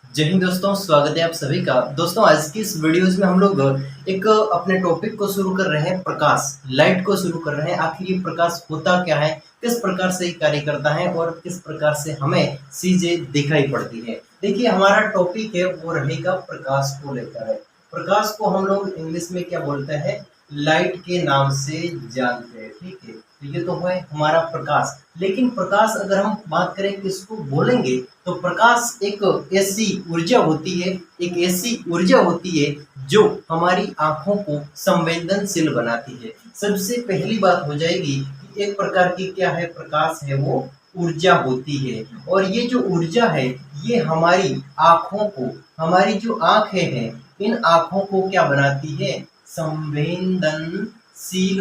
जय हिंद दोस्तों, स्वागत है आप सभी का। दोस्तों आज की इस वीडियोस में हम लोग एक अपने टॉपिक को शुरू कर रहे हैं, प्रकाश, लाइट को शुरू कर रहे हैं। आखिर ये प्रकाश होता क्या है, किस प्रकार से ये कार्य करता है और किस प्रकार से हमें चीजें दिखाई पड़ती है। देखिए हमारा टॉपिक है वो रहेगा प्रकाश को लेकर है। प्रकाश को हम लोग इंग्लिश में क्या बोलते हैं, लाइट के नाम से जानते हैं। ठीक है, तो ये तो है हमारा प्रकाश। लेकिन प्रकाश अगर हम बात करें किसको बोलेंगे, तो प्रकाश एक ऐसी ऊर्जा होती है, एक ऐसी ऊर्जा होती है जो हमारी आंखों को संवेदनशील बनाती है। सबसे पहली बात हो जाएगी कि एक प्रकार की क्या है, प्रकाश है वो ऊर्जा होती है। और ये जो ऊर्जा है ये हमारी आंखों को, हमारी जो आंखें हैं इन आंखों को क्या बनाती है, संवेदनशील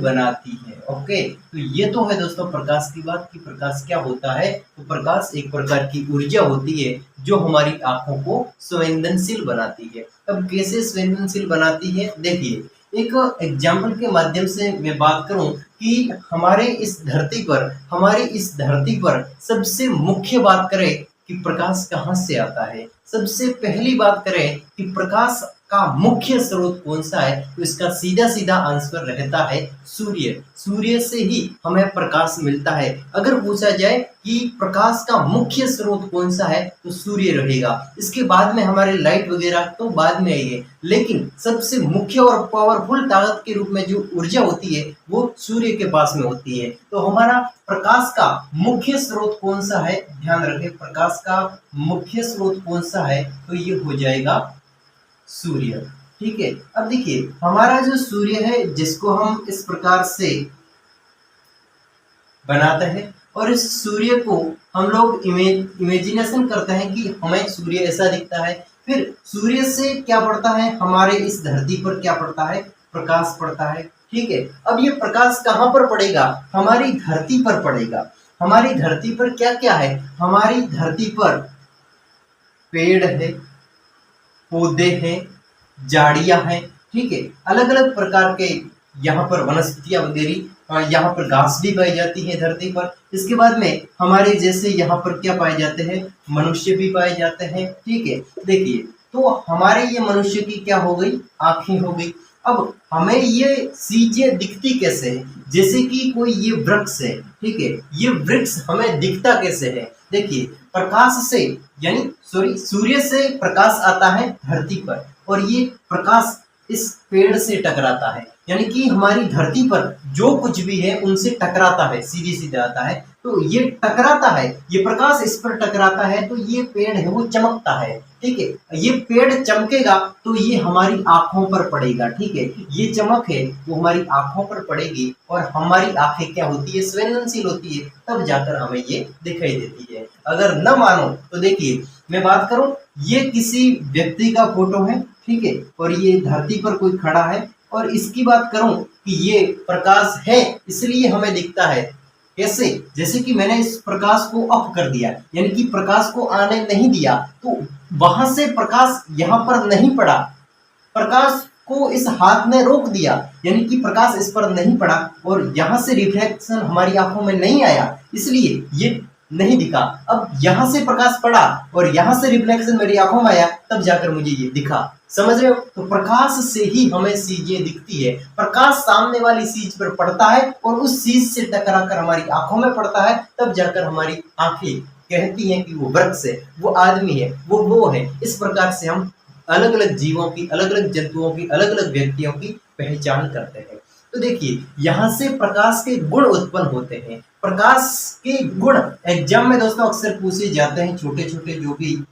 बनाती है। ओके, तो ये तो है दोस्तों प्रकाश की बात कि प्रकाश क्या होता है। तो प्रकाश एक प्रकार की ऊर्जा होती है जो हमारी आंखों को संवेदनशील बनाती है। अब कैसे संवेदनशील बनाती है, देखिए एक एग्जाम्पल के माध्यम से मैं बात करूं कि हमारे इस धरती पर सबसे मुख्य बात करें कि प्रकाश कहाँ से आता है। सबसे पहली बात करें कि प्रकाश का मुख्य स्रोत कौन सा है, तो इसका सीधा सीधा आंसर रहता है सूर्य। सूर्य से ही हमें प्रकाश मिलता है। अगर पूछा जाए कि प्रकाश का मुख्य स्रोत कौन सा है, तो सूर्य रहेगा। इसके बाद में हमारे लाइट वगैरह तो बाद में आएंगे, लेकिन सबसे मुख्य और पावरफुल ताकत के रूप में जो ऊर्जा होती है वो सूर्य के पास में होती है। तो हमारा प्रकाश का मुख्य स्रोत कौन सा है, ध्यान रखें, प्रकाश का मुख्य स्रोत कौन सा है, तो ये हो जाएगा सूर्य। ठीक है, अब देखिए हमारा जो सूर्य है जिसको हम इस प्रकार से बनाते हैं और इस सूर्य को हम लोग इमेजिनेशन करते हैं कि हमें सूर्य ऐसा दिखता है। फिर सूर्य से क्या पड़ता है, हमारे इस धरती पर क्या पड़ता है, प्रकाश पड़ता है। ठीक है, अब ये प्रकाश कहाँ पर पड़ेगा, हमारी धरती पर पड़ेगा। हमारी धरती पर क्या क्या है, हमारी धरती पर पेड़ है, पौधे हैं, झाड़ियां हैं। ठीक है, अलग अलग प्रकार के यहाँ पर वनस्पतियां वगैरह, यहाँ पर घास भी पाई जाती है धरती पर। इसके बाद में हमारे जैसे यहाँ पर क्या पाए जाते हैं, मनुष्य भी पाए जाते हैं। ठीक है, देखिए तो हमारे ये मनुष्य की क्या हो गई, आंखें हो गई। अब हमें ये चीजें दिखती कैसे है, जैसे कि कोई ये वृक्ष है। ठीक है, ये वृक्ष हमें दिखता कैसे है, देखिए प्रकाश से, यानी सॉरी सूर्य से प्रकाश आता है धरती पर और ये प्रकाश इस पेड़ से टकराता है, यानी कि हमारी धरती पर जो कुछ भी है उनसे टकराता है, सीधे सीधे आता है। तो ये टकराता है, ये प्रकाश इस पर टकराता है तो ये पेड़ है वो चमकता है। ठीक है, ये पेड़ चमकेगा तो ये हमारी आंखों पर पड़ेगा। ठीक है, ये चमक है वो हमारी आंखों पर पड़ेगी और हमारी आंखें क्या होती है, संवेदनशील होती है, तब जाकर हमें ये दिखाई देती है। अगर न मानो तो देखिए मैं बात करूं, ये किसी व्यक्ति का फोटो है। ठीक है, और ये धरती पर कोई खड़ा है और इसकी बात करूं कि ये प्रकाश है इसलिए हमें दिखता है। कैसे, जैसे कि मैंने इस प्रकाश को ऑफ कर दिया, यानी कि प्रकाश को आने नहीं दिया, तो वहां से प्रकाश यहाँ पर नहीं पड़ा। प्रकाश को इस हाथ ने रोक दिया, यानी कि प्रकाश इस पर नहीं पड़ा और यहाँ से रिफ्लेक्शन हमारी आंखों में नहीं आया, इसलिए ये नहीं दिखा। अब यहाँ से प्रकाश पड़ा और यहाँ से रिफ्लेक्शन मेरी आंखों में आया, तब जाकर मुझे ये दिखा। समझ रहे हो, तो प्रकाश से ही हमें चीजें दिखती है। प्रकाश सामने वाली चीज पर पड़ता है और उस चीज से टकरा कर हमारी आंखों में पड़ता है, तब जाकर हमारी आंखें कहती हैं कि वो वृक्ष है, वो आदमी है, वो है। इस प्रकार से हम अलग अलग जीवों की, अलग अलग जंतुओं की, अलग अलग व्यक्तियों की पहचान करते हैं। तो देखिए यहाँ से प्रकाश के गुण उत्पन्न होते हैं। प्रकाश के गुण एग्जाम में दोस्तों अक्सर पूछे जाते हैं, छोटे छोटे जो भी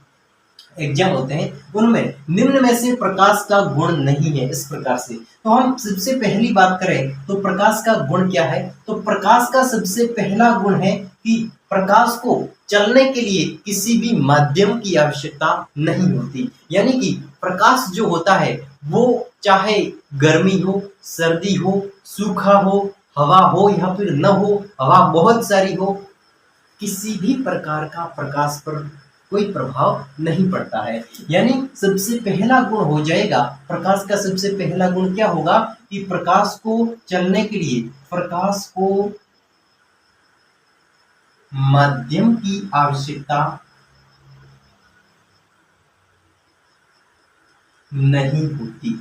एग्जाम होते हैं उनमें निम्न में से प्रकाश का गुण नहीं है, इस प्रकार से। तो हम सबसे पहली बात करें तो प्रकाश का गुण क्या है, तो प्रकाश का सबसे पहला गुण है कि प्रकाश को चलने के लिए किसी भी माध्यम की आवश्यकता नहीं होती। यानी कि प्रकाश जो होता है वो चाहे गर्मी हो, सर्दी हो, सूखा हो, हवा हो या फिर न हो, हवा बहुत सारी हो, किसी भी प्रकार का प्रकाश पर कोई प्रभाव नहीं पड़ता है। यानी सबसे पहला गुण हो जाएगा, प्रकाश का सबसे पहला गुण क्या होगा कि प्रकाश को चलने के लिए प्रकाश को माध्यम की आवश्यकता नहीं होती।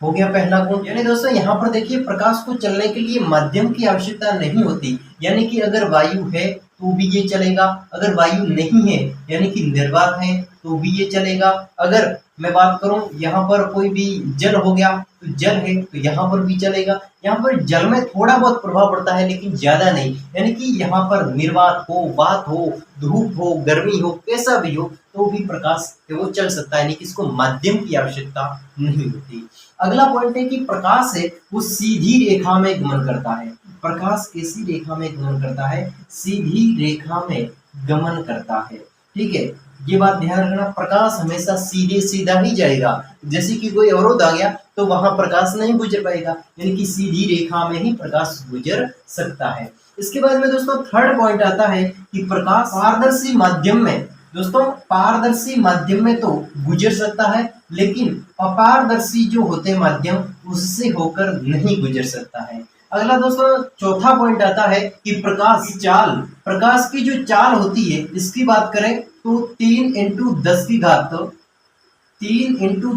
हो गया पहला गुण। यानी दोस्तों यहाँ पर देखिए प्रकाश को चलने के लिए माध्यम की आवश्यकता नहीं होती। यानी कि अगर वायु है तो भी ये चलेगा, अगर वायु नहीं है यानी कि निर्वात है तो भी ये चलेगा। अगर मैं बात करूं यहाँ पर कोई भी जल हो गया तो जल है तो यहाँ पर भी चलेगा। यहाँ पर जल में थोड़ा बहुत प्रभाव पड़ता है लेकिन ज्यादा नहीं। यानी कि यहाँ पर निर्वात हो, वात हो, धूप हो, गर्मी हो, कैसा भी हो तो भी प्रकाश वो चल सकता है, यानी कि इसको माध्यम की आवश्यकता नहीं होती। अगला पॉइंट है कि प्रकाश है वो सीधी रेखा में गमन करता है। प्रकाश कैसी रेखा में गमन करता है? सीधी रेखा में गमन करता है। ठीक है, ये बात ध्यान रखना, प्रकाश हमेशा सीधे सीधा ही जाएगा। जैसे कि कोई अवरोध आ गया तो वहां प्रकाश नहीं गुजर पाएगा, यानी कि सीधी रेखा में ही प्रकाश गुजर सकता है। इसके बाद में दोस्तों थर्ड पॉइंट आता है कि प्रकाश पारदर्शी माध्यम में, दोस्तों पारदर्शी माध्यम में तो गुजर सकता है लेकिन अपारदर्शी जो होते हैं माध्यम उससे होकर नहीं गुजर सकता है। अगला दोस्तों चौथा पॉइंट आता है कि प्रकाश की चाल, प्रकाश की जो चाल होती है इसकी बात करें तो 3 ×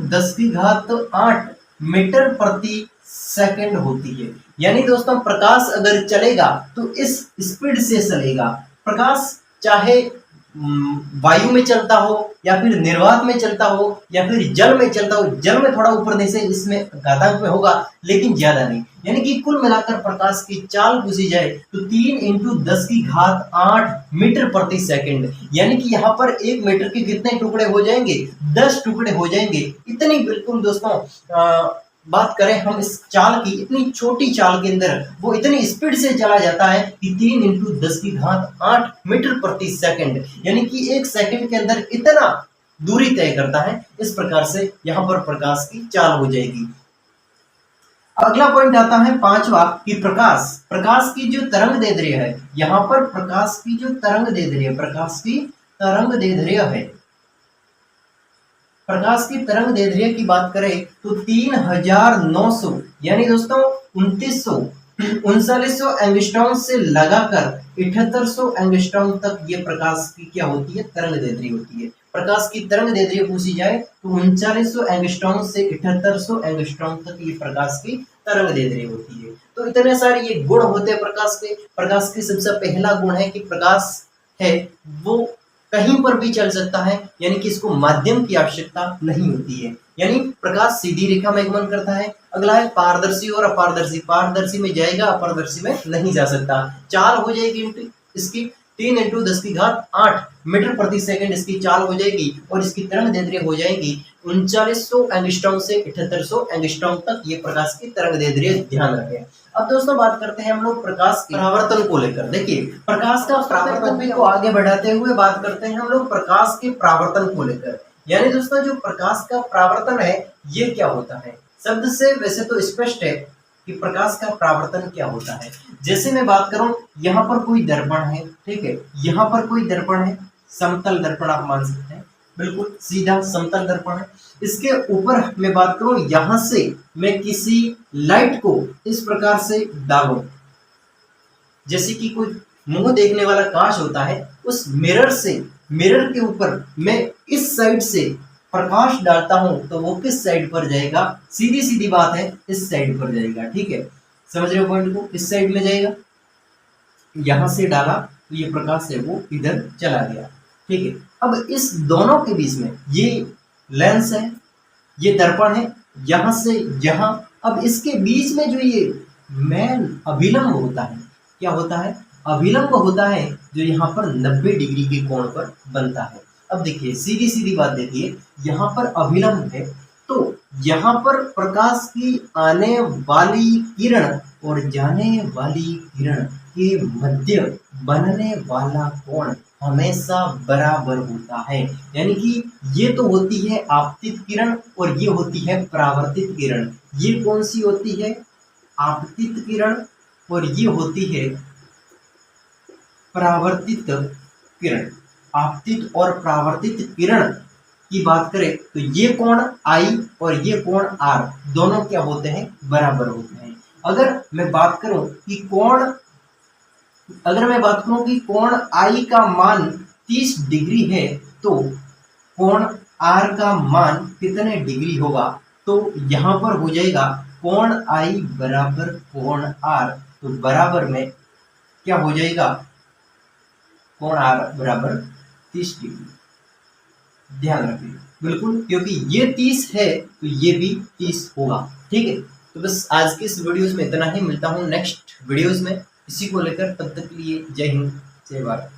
10⁸ मीटर प्रति सेकंड होती है। यानी दोस्तों प्रकाश अगर चलेगा तो इस स्पीड से चलेगा। प्रकाश चाहे वायु में चलता हो या फिर निर्वात में चलता हो या फिर जल में चलता हो, जल में थोड़ा ऊपर नीचे इसमें घातांक में होगा लेकिन ज्यादा नहीं। यानी कि कुल मिलाकर प्रकाश की चाल पूछी जाए तो 3 × 10⁸ मीटर प्रति सेकंड, यानी कि यहाँ पर 1 मीटर के कितने टुकड़े हो जाएंगे? 10 टुकड़े हो जाएंगे। इतनी बिल्कुल दोस्तों बात करें हम इस चाल की, इतनी छोटी चाल के अंदर वो इतनी स्पीड से चला जाता है कि 3 × 10⁸ मीटर प्रति सेकंड, यानी कि 1 सेकंड के अंदर इतना दूरी तय करता है। इस प्रकार से यहाँ पर प्रकाश की चाल हो जाएगी। अगला पॉइंट आता है पांचवा कि प्रकाश, प्रकाश की जो तरंग दैर्ध्य है, यहाँ पर प्रकाश की जो तरंग दैर्ध्य है, प्रकाश की तरंग दैर्ध्य है, प्रकाश की तरंग दैर्ध्य की बात करें तो 3900 यानी दोस्तों 3900 एंगस्ट्रॉम से लगाकर 7800 एंगस्ट्रॉम तक ये प्रकाश की क्या होती है? तरंग दैर्ध्य होती है। प्रकाश की तरंग दैर्ध्य पूछी जाए तो 3900 एंगस्ट्रॉम से 7800 एंगस्ट्रॉम तक ये प्रकाश की तरंग दैर्ध्य होती है। तो इतने सारे ये गुण होते हैं प्रकाश के। प्रकाश के सबसे पहला गुण है कि प्रकाश है वो कहीं पर भी चल सकता है, यानी कि इसको माध्यम की आवश्यकता नहीं होती है, यानी प्रकाश सीधी रेखा में गमन करता है। अगला है पारदर्शी और अपारदर्शी, पारदर्शी में जाएगा अपारदर्शी में नहीं जा सकता। चाल हो जाएगी इसकी 3 × 10⁸ मीटर प्रति सेकंड इसकी चाल हो जाएगी और इसकी तरंग दैर्ध्य हो जाएगी 3900 एंगस्ट्रॉम से 7800 एंगस्ट्रॉम तक ये प्रकाश की तरंग दैर्ध्य, ध्यान रखें। अब दोस्तों बात करते हैं हम लोग प्रकाश के परावर्तन को लेकर। देखिए प्रकाश का परावर्तन को आगे बढ़ाते हुए बात करते हैं हम लोग प्रकाश के परावर्तन को लेकर। यानी दोस्तों जो प्रकाश का परावर्तन है ये क्या होता है? शब्द से वैसे तो स्पष्ट है कि प्रकाश का परावर्तन क्या होता है। जैसे मैं बात करूं यहाँ पर कोई दर्पण है, ठीक है, यहाँ पर कोई दर्पण है, समतल दर्पण आप मान सकते हैं, बिल्कुल सीधा समतल दर्पण है। इसके ऊपर मैं बात करूं यहां से मैं किसी लाइट को इस प्रकार से दागूं, जैसे कि कोई मुंह देखने वाला कांच होता है, उस मिरर के ऊपर मैं इस साइड से प्रकाश डालता हूं तो वो किस साइड पर जाएगा? सीधी सीधी बात है, इस साइड पर जाएगा। ठीक है, समझ रहे हो पॉइंट को? इस साइड में जाएगा। यहां से डाला तो ये प्रकाश है वो इधर चला गया। ठीक है, अब इस दोनों के बीच में ये लेंस है, ये दर्पण है, यहां से यहां, अब इसके बीच में जो ये मेन अभिलंब होता है, क्या होता है? अभिलंब होता है जो यहाँ पर 90 डिग्री के कोण पर बनता है। अब देखिए सीधी सीधी बात देखिए, यहाँ पर अभिलंब है तो यहाँ पर प्रकाश की आने वाली किरण और जाने वाली किरण के मध्य बनने वाला कोण हमेशा बराबर होता है। यानी कि ये तो होती है आपतित किरण और ये होती है परावर्तित किरण। ये कौन सी होती है? आपतित किरण, और ये होती है परावर्तित किरण। आपतित और परावर्तित किरण की बात करें तो ये कोण I और ये कोण R दोनों क्या होते हैं? बराबर होते हैं। अगर मैं बात करूं कि कोण I का मान 30 डिग्री है तो कोण आर का मान कितने डिग्री होगा, तो यहाँ पर हो जाएगा कोण आई बराबर कोण आर, तो बराबर में क्या हो जाएगा, कोण आर बराबर 30 डिग्री। ध्यान रखिए बिल्कुल, क्योंकि ये 30 है तो ये भी 30 होगा। ठीक है, तो बस आज की इस वीडियोस में इतना ही। मिलता हूँ नेक्स्ट वीडियोस में इसी को लेकर, तब तक के लिए जय हिंद जय भारत।